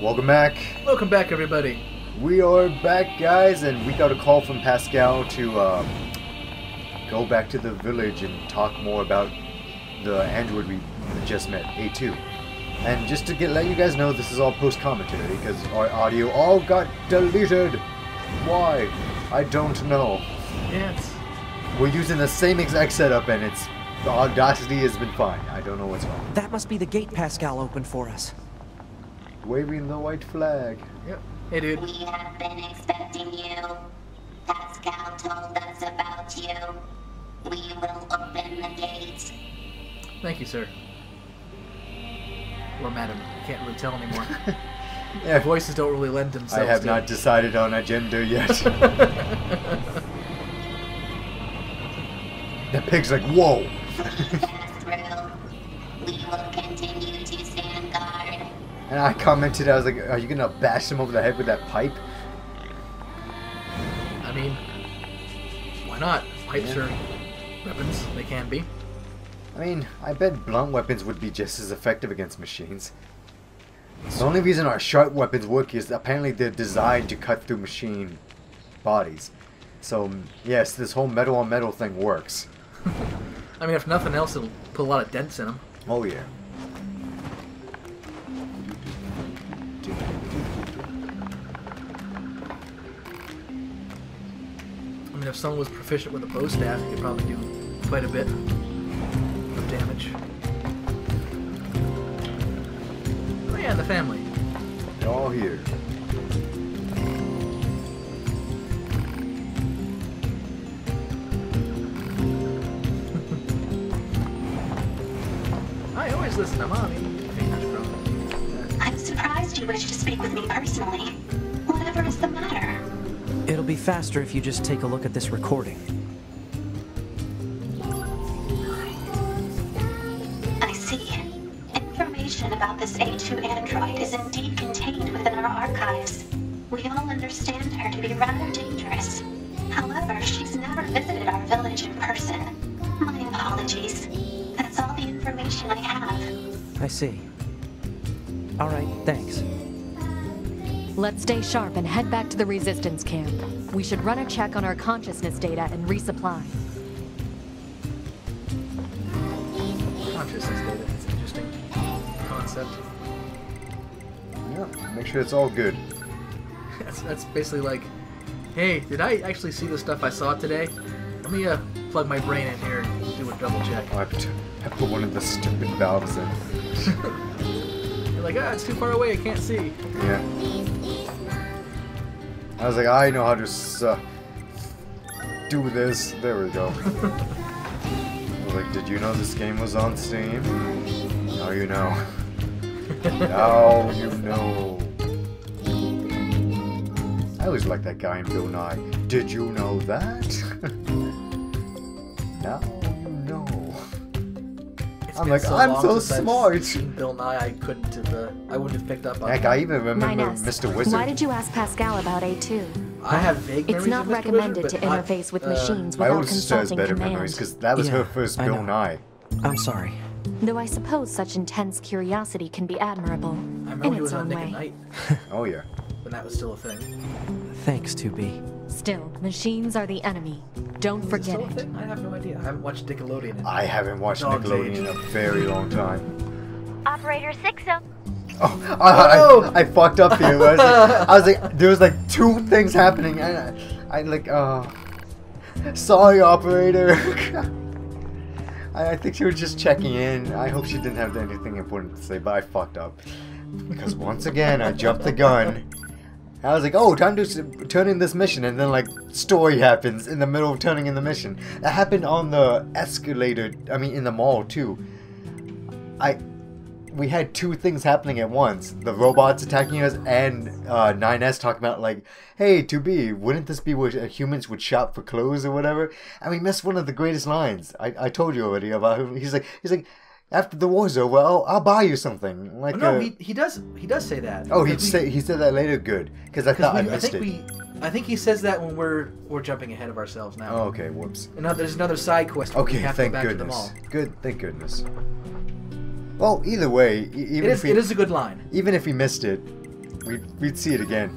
Welcome back. Welcome back, everybody. We are back, guys, and we got a call from Pascal to go back to the village and talk more about the android we just met, A2. And just to let you guys know, this is all post-commentary because our audio all got deleted. Why? I don't know. Yeah, we're using the same exact setup, and the Audacity has been fine. I don't know what's wrong. That must be the gate Pascal opened for us. Waving the white flag. Yep. Hey, dude. We have been expecting you. Pascal told us about you. We will open the gates. Thank you, sir. Or madam. I can't really tell anymore. Yeah. Voices don't really lend themselves I have to not decided on a gender yet. The pig's like, whoa! We will continue to stand guard. And I commented, I was like, are you gonna bash him over the head with that pipe? I mean, why not? Pipes are weapons. They can be. I mean, I bet blunt weapons would be just as effective against machines. The only reason our sharp weapons work is apparently they're designed to cut through machine bodies. So, yes, this whole metal on metal thing works. I mean, if nothing else, it'll put a lot of dents in them. Oh, yeah. I mean, if someone was proficient with a bow staff, he could probably do quite a bit of damage. Oh yeah, the family. They're all here. I always listen to Mommy. Fingers crossed. I'm surprised you wish to speak with me personally. Whatever is the matter? It'll be faster if you just take a look at this recording. I see. Information about this A2 android is indeed contained within our archives. We all understand her to be rather dangerous. However, she's never visited our village in person. My apologies. That's all the information I have. I see. Alright, thanks. Let's stay sharp and head back to the resistance camp. We should run a check on our consciousness data and resupply. Consciousness data. It's an interesting concept. Yeah, make sure it's all good. That's basically like, hey, did I actually see the stuff I saw today? Let me plug my brain in here and do a double check. I put one of the stupid valves in. You're like, it's too far away, I can't see. Yeah. I was like, I know how to do this. There we go. I was like, did you know this game was on Steam? Now you know. Now you know. I always liked that guy in Bill Nye. Did you know that? Now you know. I'm like, I'm so smart. I've seen Bill Nye, I couldn't have, I wouldn't have picked up on Heck, it. I even remember 9S. Mr. Wizard. Why did you ask Pascal about A2? I have vague memories It's not of Mr. recommended Wizard, to but interface with machines My without older sister has consulting better command. memories because that was her Yeah, first I Bill know. Nye. I'm sorry. Though I suppose such intense curiosity can be admirable I remember in he was its on own Nick way. at Night, Oh yeah. when that was still a thing. Thanks, 2B. Still, machines are the enemy. Don't Is it forget still a it. thing? I have no idea. I haven't watched Nickelodeon in I haven't watched Dog's Nickelodeon age. in a very long time. Operator 60. Oh, I fucked up here. I was like, there was like two things happening, and I like, sorry, operator. I think she was just checking in. I hope she didn't have anything important to say, but I fucked up because once again I jumped the gun. I was like, oh, time to turn in this mission, and then like story happens in the middle of turning in the mission. That happened on the escalator. I mean, in the mall too. We had two things happening at once. The robots attacking us and 9S talking about like, hey, 2B, wouldn't this be where humans would shop for clothes or whatever? And we missed one of the greatest lines. I told you already about him. He's like, after the war's over, I'll buy you something. Like, no, he does say that. Oh, he said that later. Good, because I thought I missed it. I think he says that when we're jumping ahead of ourselves now. Oh, okay, whoops. And there's another side quest. Where we Okay, have to thank go back to the goodness. mall. Good, thank goodness. Well, either way, even if it is a good line. even if we missed it, we'd see it again.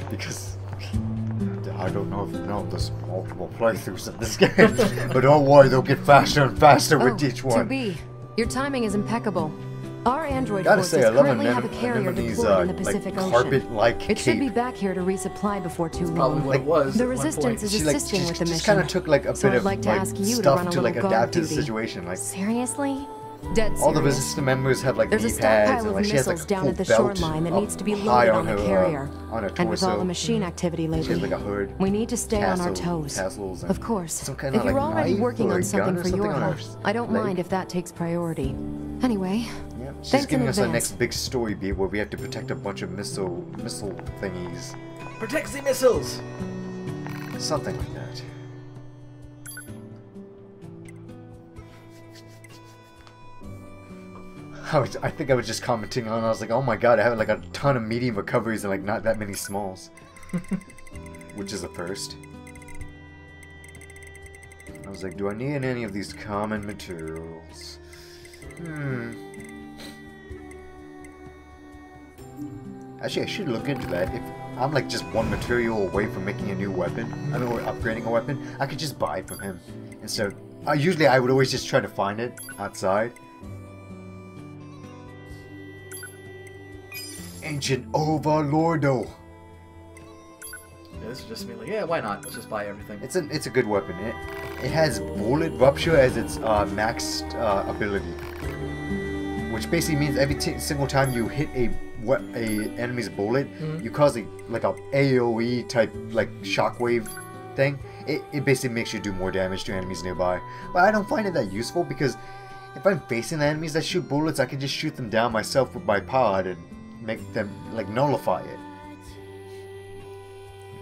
Because I don't know if you know there's multiple playthroughs of this game, but don't worry, they'll get faster and faster with each one. 2B, your timing is impeccable. Our android Gotta forces say, I love currently have a carrier deployed in the Pacific Ocean. carpet-like It should cape. be back here to resupply before too long. Probably what it was. The at one Resistance point. is She assisting with the mission. just kind of took like a So bit I'd of like to ask you to stuff run a to like little adapt guard to the duty. situation. Like Seriously? Dead serious. all the Resistance members have like There's a knee pads stockpile and of like she has like missiles a down full at the belt shoreline that up needs to be high loaded on the carrier. on her And with all the torso. machine activity She has lately, like a hood. we need to stay on our toes. Tassels and Of course, some kind if of you're like already knife working or on a something gun or for your something on her health, I don't leg. mind if that takes priority. Anyway, Yep. She's thanks in giving us our advance. next big story beat where we have to protect a bunch of missile thingies. Protect the missiles! Something like that. I think I was just commenting on. I was like, oh my god, I have like a ton of medium recoveries and like not that many smalls, which is a first. I was like, do I need any of these common materials? Actually, I should look into that. If I'm like just one material away from making a new weapon, I mean, or upgrading a weapon, I could just buy it from him. Instead, usually I would always just try to find it outside. Ancient Overlordo. Yeah, this is just me like, yeah, why not? Let's just buy everything. It's a good weapon. It has bullet rupture as its maxed ability, which basically means every single time you hit a enemy's bullet, you cause a AOE type like shockwave thing. It basically makes you do more damage to enemies nearby. But I don't find it that useful because if I'm facing the enemies that shoot bullets, I can just shoot them down myself with my pod and make them like nullify it.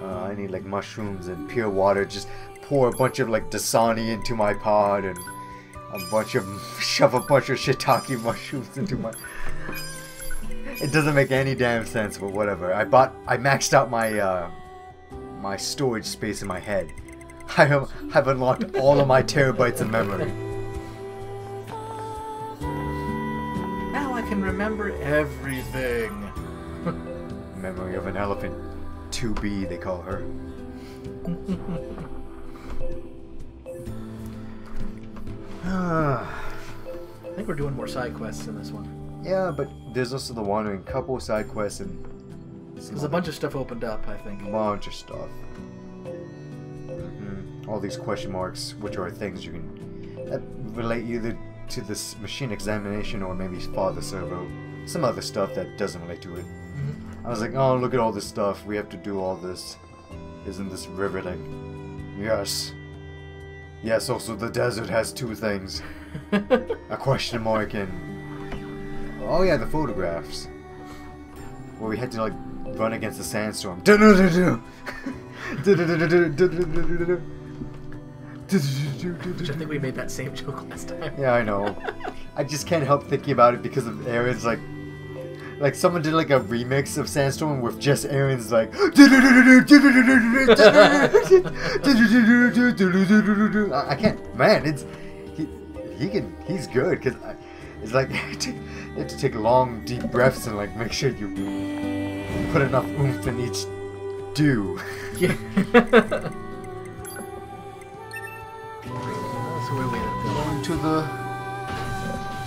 I need like mushrooms and pure water. Just pour a bunch of like Dasani into my pod and shove a bunch of shiitake mushrooms into my. It doesn't make any damn sense, but whatever. I maxed out my my storage space in my head. I've unlocked all of my terabytes of memory. Now I can remember everything. Memory of an elephant. 2B, they call her. I think we're doing more side quests in this one. Yeah, but there's also the wandering couple side quests and There's a bunch of stuff opened up, I think. a bunch of stuff. All these question marks, which are things you can relate either to this machine examination or maybe Father Servo. Some other stuff that doesn't relate to it. I was like, oh, look at all this stuff. We have to do all this. Isn't this riveting? Yes. Yes, also the desert has two things. A question mark and... Oh yeah, the photographs. Where we had to like run against the sandstorm. Which I think we made that same joke last time. Yeah, I know. I just can't help thinking about it because of Aaron's like someone did like a remix of Sandstorm with just Aaron's like I can't, man, he's good because it's like you have to take long deep breaths and like make sure you put enough oomph in each do. Yeah. So where are we at? Going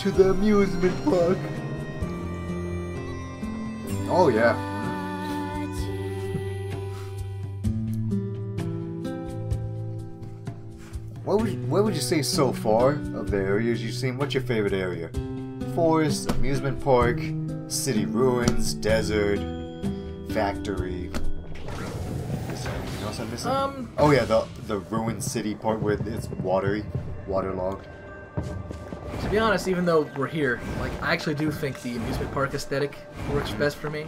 to the amusement park. Oh yeah. What would you say so far of the areas you've seen? What's your favorite area? Forest, amusement park, city ruins, desert, factory. Is there anything else I'm missing? Oh yeah, the ruined city part where it's waterlogged. To be honest, even though we're here, like I actually do think the amusement park aesthetic works best for me.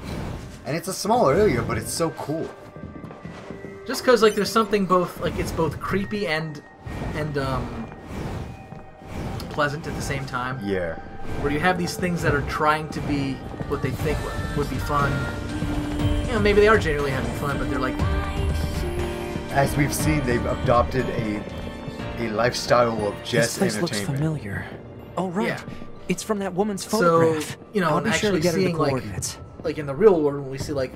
And it's a small area, but it's so cool. Just because like there's something both like it's both creepy and pleasant at the same time. Yeah. Where you have these things that are trying to be what they think would be fun. You know, maybe they are genuinely having fun, but they're like. As we've seen, they've adopted a lifestyle of just This place entertainment. looks familiar. Oh right, Yeah. It's from that woman's So, photograph. you know, I'll and be sure to actually get her the seeing, like, coordinates. like in the real world when we see, like,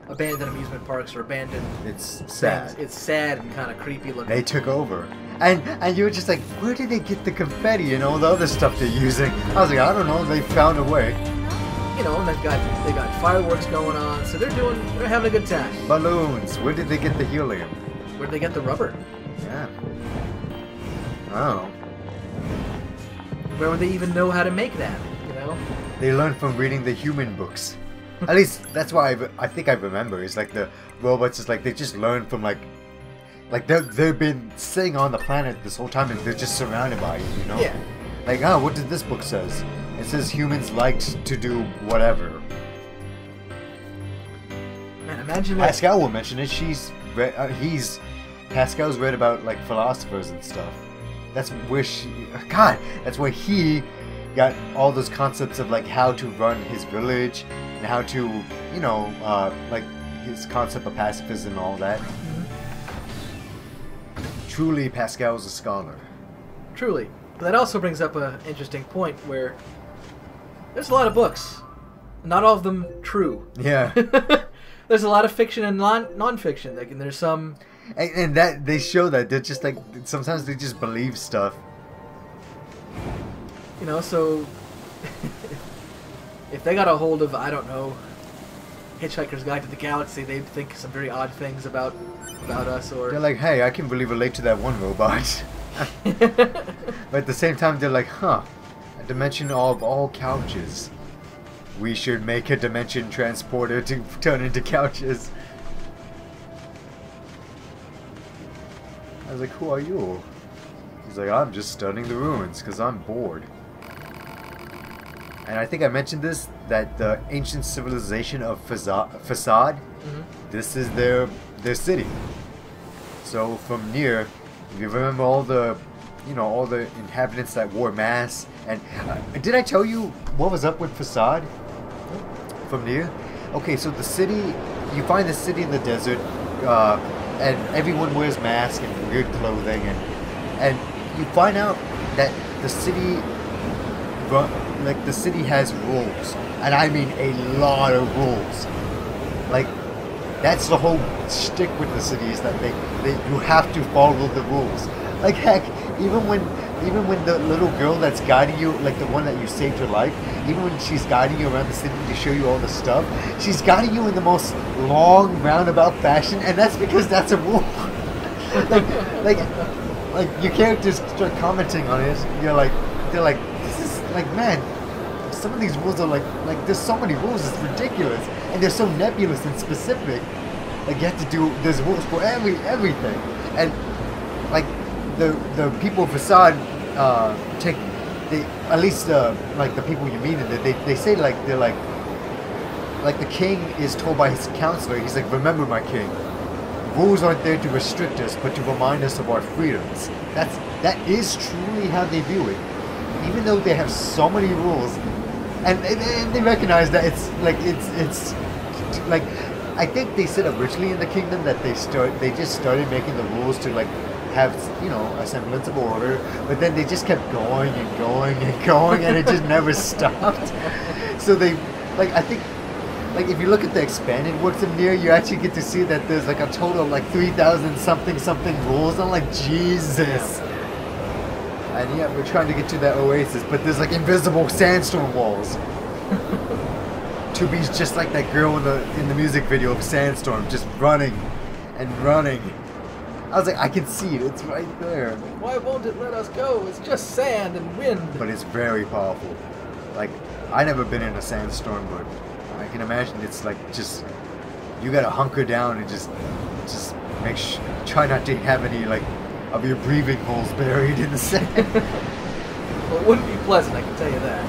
abandoned amusement parks or abandoned It's sad. things, it's sad and kind of creepy looking. They took over. And you were just like, where did they get the confetti and all the other stuff they're using? I was like, I don't know, they found a way. You know, and they got fireworks going on, so they're having a good time. Balloons, where did they get the helium? Where'd they get the rubber? Yeah. I don't know. Where would they even know how to make that? You know? They learned from reading the human books. At least that's why I think I remember. It's like the robots is like they just learn from like they've been sitting on the planet this whole time and they're just surrounded by it, you know? Yeah. Like, oh, what did this book says? It says humans liked to do whatever. Man, imagine that. Pascal will mention it. Pascal's read about like philosophers and stuff. That's where that's where he got all those concepts of like how to run his village and how to, you know, like his concept of pacifism and all that. Truly, Pascal's a scholar. Truly. But that also brings up an interesting point where there's a lot of books. Not all of them true. Yeah. There's a lot of fiction and non-fiction. Like, and there's some... And that they show that they're just like sometimes they just believe stuff. You know, so if they got a hold of, I don't know, Hitchhiker's Guide to the Galaxy, they'd think some very odd things about us, or They're like, hey, I can really relate to that one robot. But at the same time, they're like, huh, a dimension of all couches. We should make a dimension transporter to turn into couches. I was like, who are you? He's like, I'm just studying the ruins because I'm bored. And I think I mentioned this, that the ancient civilization of Facade, this is their city. So from NieR, if you remember all the, you know, all the inhabitants that wore masks, and did I tell you what was up with Facade from NieR? Okay, so the city, you find the city in the desert, and everyone wears masks and weird clothing, and you find out that the city, like the city has rules, and I mean a lot of rules. Like that's the whole shtick with the city is that you have to follow the rules. Like heck, even when the little girl that's guiding you, like the one that you saved her life, even when she's guiding you around the city to show you all the stuff, she's guiding you in the most long roundabout fashion, and that's because that's a rule. like your characters start commenting on it. They're like, this is like, man, some of these rules are like there's so many rules, it's ridiculous, and they're so nebulous and specific. Like you have to do, there's rules for everything, and like the people of Facade take, at least like the people you meet in it, they say like they're like the king is told by his counselor, he's like, remember my king, rules aren't there to restrict us but to remind us of our freedoms. That is truly how they view it, even though they have so many rules, and they recognize that it's like I think they said originally in the kingdom that they just started making the rules to like have, you know, a semblance of order, but then they just kept going and going and going, and it just never stopped. So they, like, I think, like if you look at the expanded works of NieR, you actually get to see that there's like a total of like 3,000 something rules. I'm like, Jesus. And yeah, we're trying to get to that oasis, but there's like invisible sandstorm walls. To be just like that girl in the music video of Sandstorm, just running and running. I was like, I can see it. It's right there. Why won't it let us go? It's just sand and wind. But it's very powerful. Like, I never been in a sandstorm, but I can imagine it's like just, you gotta hunker down and just try not to have any like of your breathing holes buried in the sand. Well, it wouldn't be pleasant, I can tell you that.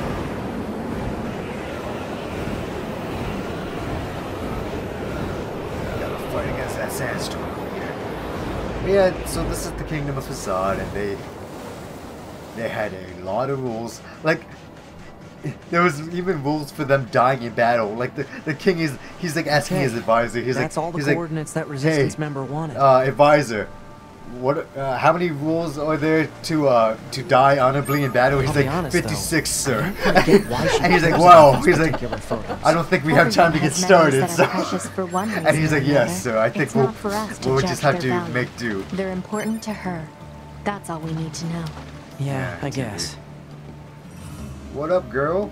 Gotta fight against that sandstorm. Yeah, so this is the Kingdom of Facade, and they had a lot of rules. Like, there was even rules for them dying in battle. Like the king he's like asking his advisor. He's that's like, all the he's coordinates like, that resistance hey, member wanted. Advisor, what? How many rules are there to die honorably in battle? He's I'll be like, honest, 56, though. sir. I don't get why she And he's like, posted wow. those He's like, particular photos. I don't think we have time to get started. That So. are precious for one reason And he's like, or yes, another. sir. I think It's not for us to we'll judge just have their to value. make do. They're important to her. That's all we need to know. Yeah, I it's guess. What up, girl?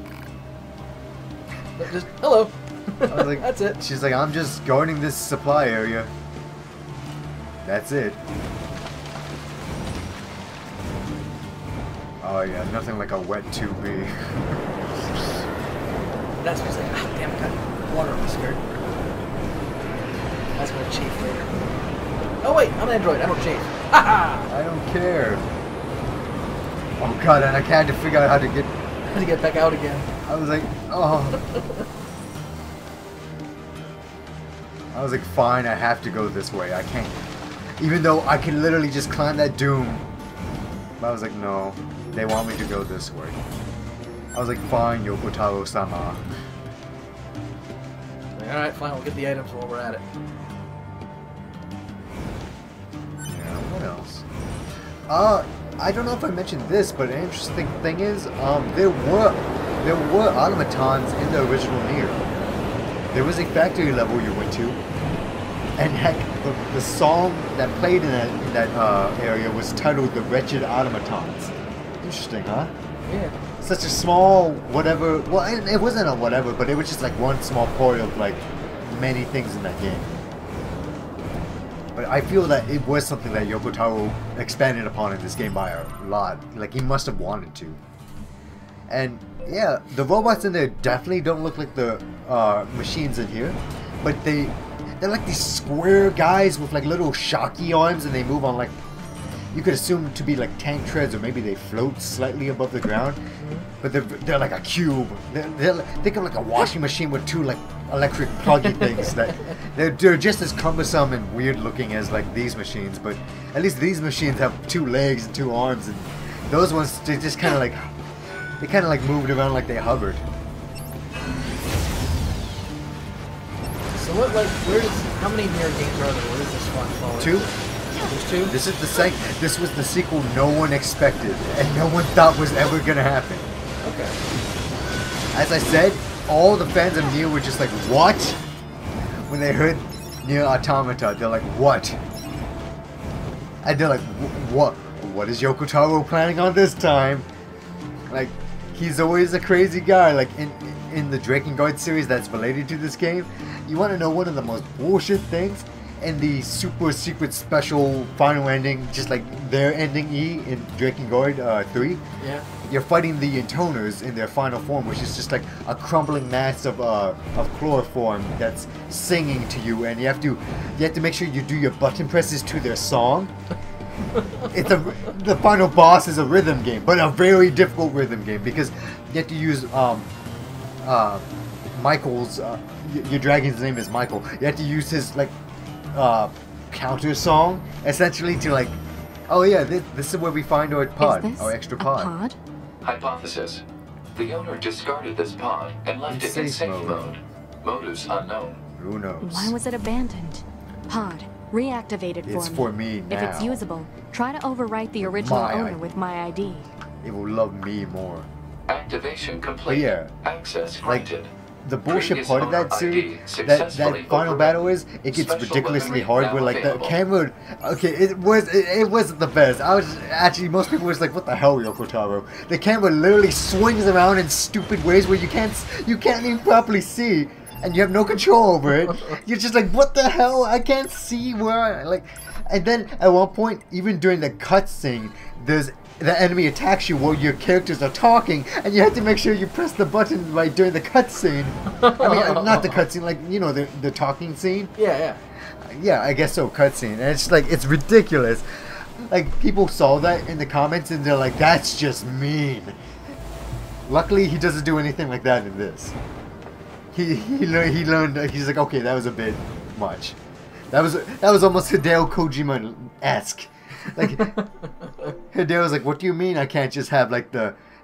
Just hello. I was like, That's it. She's like, I'm just guarding this supply area. That's it. Oh yeah, nothing like a wet 2B. That's just like, ah, damn, I got water on my skirt. That's gonna chafe later. Oh wait, I'm an android. I don't chafe. Haha! I don't care. Oh god, and I had to figure out how to get. How to get back out again? I was like, oh. I was like, fine, I have to go this way. I can't. Even though I can literally just climb that doom. But I was like, no. They want me to go this way. I was like, fine, Yoko Taro-sama. Alright, fine, we'll get the items while we're at it. Yeah, what else? I don't know if I mentioned this, but an interesting thing is, there were automatons in the original NieR. There was a factory level you went to, and heck, the song that played in that area was titled "The Wretched Automatons." Interesting, huh? Yeah. Such a small whatever. Well, it wasn't a whatever, but it was just like one small part of like many things in that game. But I feel that it was something that Yoko Taro expanded upon in this game by a lot. Like, he must have wanted to. And, yeah, the robots in there definitely don't look like the machines in here. But they're like these square guys with, like, little shocky arms, and they move on, like, you could assume to be, like, tank treads, or maybe they float slightly above the ground. But they're like a cube. Think of, like, a washing machine with two, like, electric pluggy things that they're just as cumbersome and weird looking as like these machines, but at least these machines have two legs and two arms, and those ones they just kind of like moved around like they hovered. So what, like, how many NieR games are there? Where does this one fall into? 2. There's 2? This is this was the sequel no one expected and no one thought was ever gonna happen. Okay. As I said, all the fans of NieR were just like, what? When they heard NieR Automata, they're like, what? And they're like, what? What is Yoko Taro planning on this time? Like, he's always a crazy guy. Like, in the Drakengard series that's related to this game, you want to know one of the most bullshit things? In the super secret special final ending, just like their ending E in Drakengard 3, Yeah. you're fighting the intoners in their final form, which is just like a crumbling mass of chloroform that's singing to you, and you have to make sure you do your button presses to their song. The final boss is a rhythm game, but a very difficult rhythm game because you have to use Michael's. Your dragon's name is Michael. You have to use his like counter song essentially to like. Oh yeah, this is where we find our pod, Is this our extra a pod. Hypothesis. The owner discarded this pod and left it in safe mode. Motives unknown. Who knows? Why was it abandoned? Pod, reactivate it It's for me. for me If it's now. usable, try to overwrite the original My owner ID. with my ID. It will love me more. Activation complete. yeah, Access like, granted. The bullshit Previous part of that owner series, ID that successfully final overwritten. battle is, it gets Special ridiculously weaponry hard. now Where like the available. camera, okay, it wasn't the best. I was actually most people was like, what the hell, Yoko Taro? The camera literally swings around in stupid ways where you can't even properly see, and you have no control over it. You're just like, what the hell? I can't see where like. And then at one point, even during the cutscene, the enemy attacks you while your characters are talking, and you have to make sure you press the button right during the cutscene. I mean, not the cutscene, like, you know, the talking scene. Yeah. Yeah, I guess so, cutscene. And it's like, it's ridiculous. Like, people saw that in the comments, and they're like, that's just mean. Luckily, he doesn't do anything like that in this. He learned, he's like, okay, that was a bit much. That was almost Hideo Kojima-esque. Like, Hideo was like, what do you mean I can't just have, like,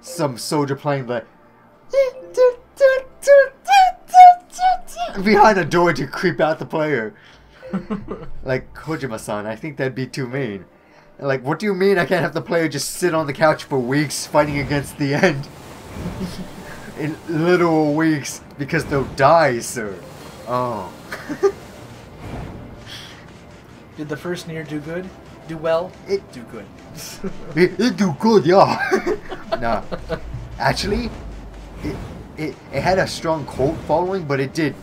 some soldier playing the behind a door to creep out the player? Like, Kojima-san, I think that'd be too mean. Like, what do you mean I can't have the player just sit on the couch for weeks fighting against the end? In literal weeks, because they'll die, sir. Oh. Did the first NieR do good? Do well? It do good. it do good, yeah. Nah. Actually, it had a strong cult following, but it did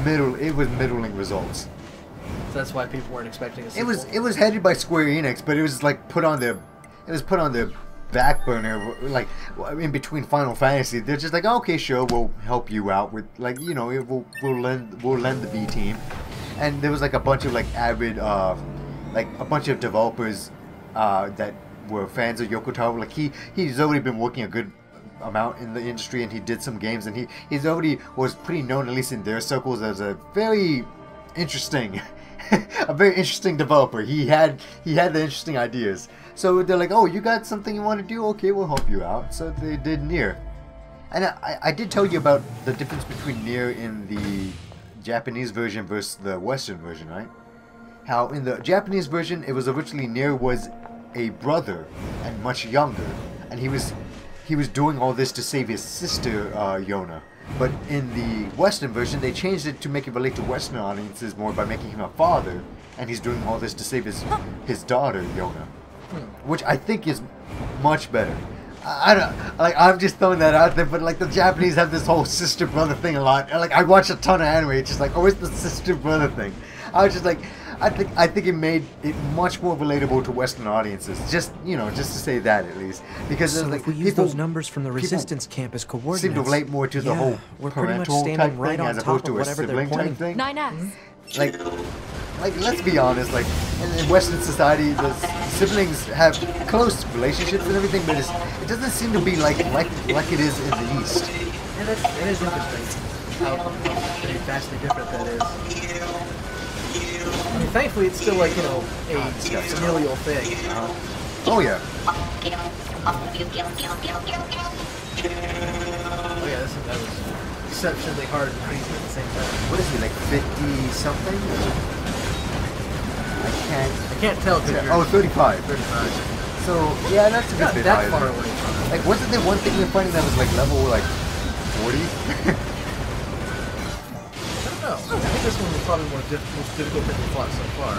middling results. So that's why people weren't expecting a sequel. It was headed by Square Enix, but it was like put on the back burner, like in between Final Fantasy. They're just like, okay, sure, we'll help you out with, like, you know, we'll lend the B team. And there was like a bunch of like avid like a bunch of developers that were fans of Yoko Taro. Like he's already been working a good amount in the industry, and he did some games, and he's already was pretty known, at least in their circles, as a very interesting developer. He had the interesting ideas. So they're like, oh, you got something you want to do? Okay, we'll help you out. So they did NieR. And I did tell you about the difference between NieR in the Japanese version versus the Western version, right? How in the Japanese version, it was originally NieR was a brother and much younger, and he was doing all this to save his sister Yona. But in the Western version, they changed it to make it relate to Western audiences more by making him a father, and he's doing all this to save his daughter Yona, which I think is much better. I don't like. I'm just throwing that out there, but like the Japanese have this whole sister brother thing a lot. And like I watch a ton of anime, it's just like, oh, it's the sister brother thing. I was just like, I think it made it much more relatable to Western audiences. Just, you know, just to say that at least, because so like if we use those numbers from the resistance camp as coordinates, seem to relate more to the whole we're pretty much parental standing type right thing on as top opposed of to a whatever they're sibling type pointing. thing. 9S. Like let's be honest, like in Western society, the siblings have close relationships and everything, but it doesn't seem to be like it is in the East. Yeah, that is interesting. How very vastly different that is. I mean, thankfully, it's still like, you know, a familial thing. Oh yeah. Oh yeah, that was exceptionally hard and crazy at the same time. What is he, like 50 something? I can't tell. Oh, 35. 35. So yeah, that's a good Not bit that higher. far away from it. Like, wasn't there one thing we were finding that was like level like 40? I don't know. I think this one was probably most difficult thing we fought so far.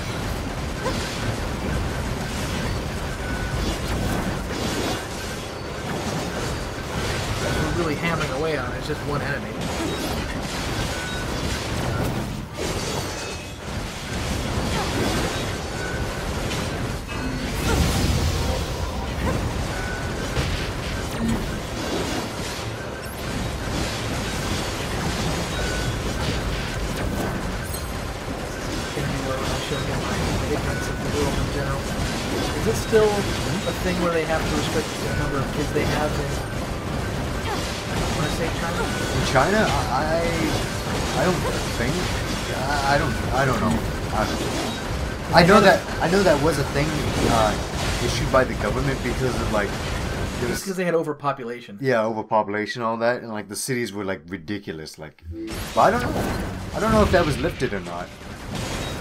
We're really hammering away on it. It's just one enemy. Is it still a thing where they have to restrict the number of kids they have in, when I say China? In China, I don't think. I don't know. I know that was a thing issued by the government because of like. Just because they had overpopulation. Yeah, overpopulation, all that, and like the cities were like ridiculous. Like, but I don't know. I don't know if that was lifted or not.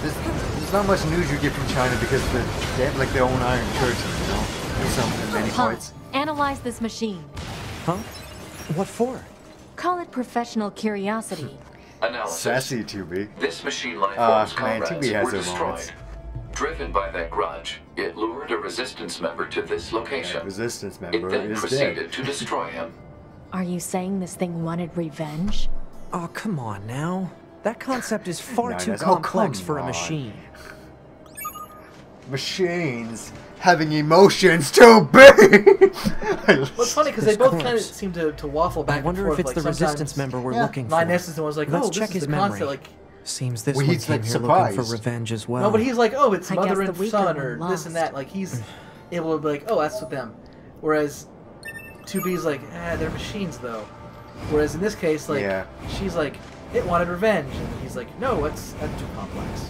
There's not much news you get from China because they have like their own iron curtain, you know, in many parts. Analyze this machine. Huh? What for? Call it professional curiosity. Analysis. Sassy 2B. This machine life form's man, comrades 2B has were their destroyed. moments. Driven by that grudge, it lured a resistance member to this location. Resistance It member then is proceeded dead. to destroy him. Are you saying this thing wanted revenge? Oh, come on now. That concept is far too Oh, complex come for a on. machine. Machines having emotions too big. What's funny because they both kind of seem to waffle back I wonder and forth. if it's like the sometimes resistance member we're looking for. 9S is the one who's like, Let's oh, check this is his the memory. concept. Like, Seems this Well, one he's, came like, here looking for surprised. revenge as well. no, but he's like, oh, it's I mother guess and the weaker son, one or this lost. and that. Like he's able to be like, oh, that's with them. Whereas 2B's like, they're machines though. Whereas in this case, like, she's like, it wanted revenge, and he's like, no, that's too complex.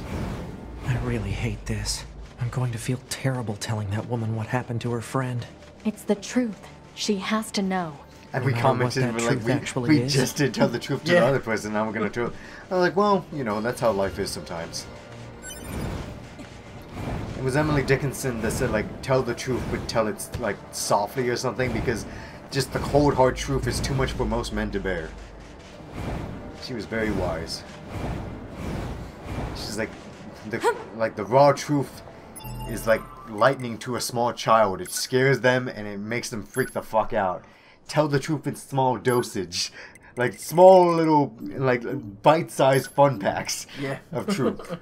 I really hate this. I'm going to feel terrible telling that woman what happened to her friend. It's the truth. She has to know. And No we matter what commented, that we're truth like, actually we is. just did tell the truth to the other person, now we're gonna tell. I'm like, well, you know, that's how life is sometimes. It was Emily Dickinson that said, like, tell the truth, but tell it, like, softly or something, because just the cold, hard truth is too much for most men to bear. She was very wise. She's like, the raw truth is like lightning to a small child. It scares them and it makes them freak the fuck out. Tell the truth in small dosage. Like small little, like, bite-sized fun packs of truth.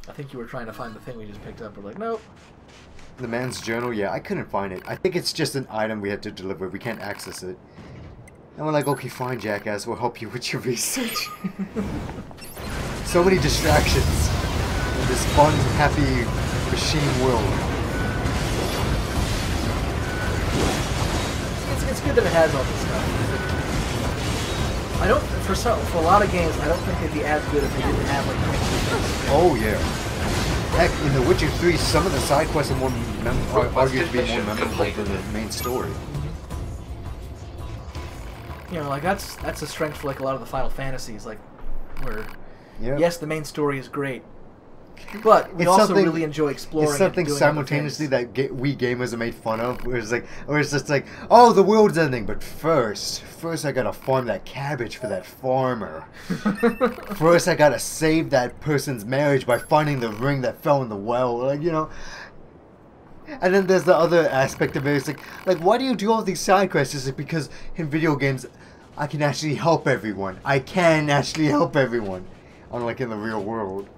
I think you were trying to find the thing we just picked up. We're like, nope. The man's journal? Yeah, I couldn't find it. I think it's just an item we had to deliver. We can't access it. And we're like, okay, fine, jackass. We'll help you with your research. So many distractions in this fun, happy machine world. It's good that it has all this stuff. I don't, for a lot of games, I don't think they'd be as good if they didn't have like. Oh yeah. Heck, in The Witcher 3, some of the side quests are argued to be more memorable than the main story. You know, like that's a strength for like a lot of the Final Fantasies, like where yes, the main story is great, but we also really enjoy exploring. It's something simultaneously that we gamers are made fun of, where it's just like, oh, the world's ending, but first I gotta farm that cabbage for that farmer. First I gotta save that person's marriage by finding the ring that fell in the well, like, you know. And then there's the other aspect of it. It's like, why do you do all these side quests? It's like, because in video games, I can actually help everyone. I can actually help everyone, unlike in the real world.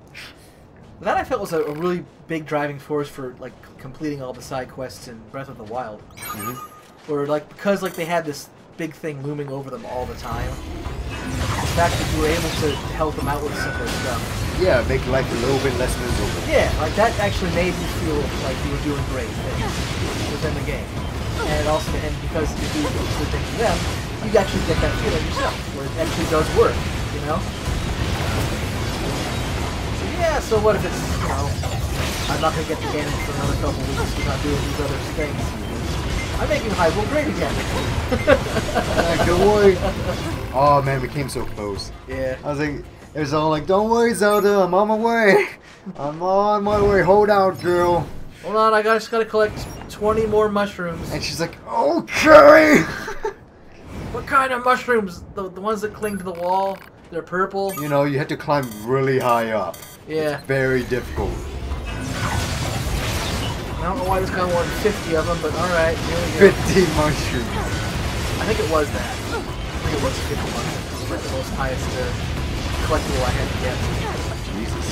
That I felt was a really big driving force for like completing all the side quests in Breath of the Wild. Or like because like they had this big thing looming over them all the time. The fact that you were able to help them out with simpler stuff. Yeah, make life a little bit less miserable. Yeah, like that actually made you feel like you were doing great within the game. And also, and because you do good things to them, you actually get that feeling yourself, where it actually does work, you know? So yeah, so what if it's, you know, I'm not going to get the game for another couple weeks because I'm doing these other things. I'm making Hyrule great again. Don't worry. Oh man, we came so close. Yeah. I was like, it was all like, don't worry, Zelda, I'm on my way. I'm on my way. Hold out, girl. Hold on, I just gotta collect 20 more mushrooms. And she's like, okay. What kind of mushrooms? The ones that cling to the wall? They're purple? You know, you had to climb really high up. Yeah. It's very difficult. I don't know why there's kind of more than 50 of them, but alright, here we go. 50 mushrooms. I think it was that. I think it was 50 mushrooms. It was like the most highest collectible I had to get. Jesus.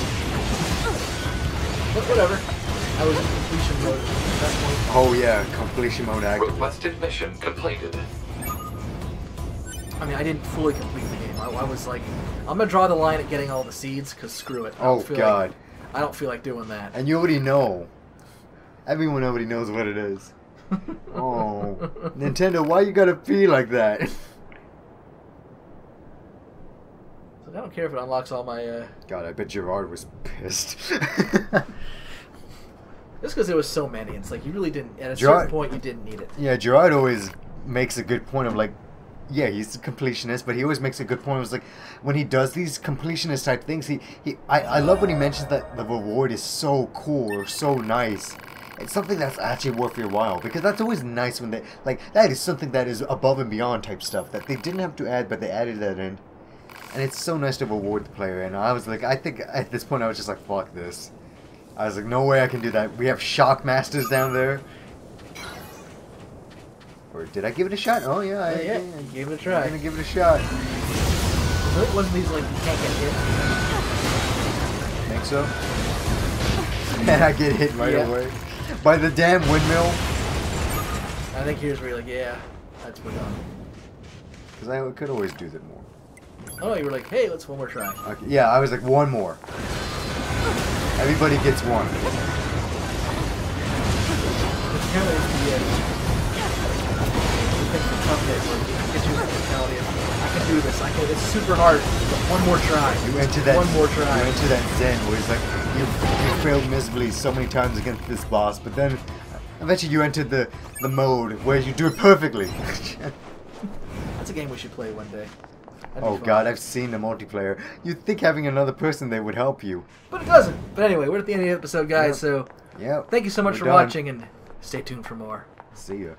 But whatever. I was in completion mode at that point. Oh yeah, completion mode active. Requested mission completed. I mean, I didn't fully complete the game. I was like, I'm gonna draw the line at getting all the seeds, because screw it. Oh god. I don't feel like doing that. And you already know. Everyone already knows what it is. Oh. Nintendo, why you gotta be like that? So I don't care if it unlocks all my, God, I bet Gerard was pissed. Just because there was so many, it's like you really didn't. At a certain point, you didn't need it. Yeah, Gerard always makes a good point of like, yeah, he's a completionist, but he always makes a good point. It was like when he does these completionist type things, I love when he mentions that the reward is so cool or so nice. It's something that's actually worth your while, because that's always nice when they like that is something that is above and beyond type stuff that they didn't have to add, but they added that in, and it's so nice to reward the player. And I was like, I think at this point I was just like, fuck this. I was like, no way I can do that. We have shock masters down there. Or did I give it a shot? Oh yeah, I gave it a try. I'm gonna give it a shot. So it wasn't these like you can't get hit. Think so? And I get hit right away by the damn windmill. I think here's where you're like, yeah, that's we're done. Because I could always do that more. Oh, you were like, hey, let's one more try. Okay, yeah, I was like, one more. Everybody gets one. I can do this. It's super hard. But one more try. You enter that. One more try. You enter that zen where it's like you failed miserably so many times against this boss, but then eventually you enter the mode where you do it perfectly. That's a game we should play one day. Oh god, I've seen the multiplayer. You'd think having another person there would help you. But it doesn't. But anyway, we're at the end of the episode, guys, so yeah. thank you so much for watching, and stay tuned for more. See ya.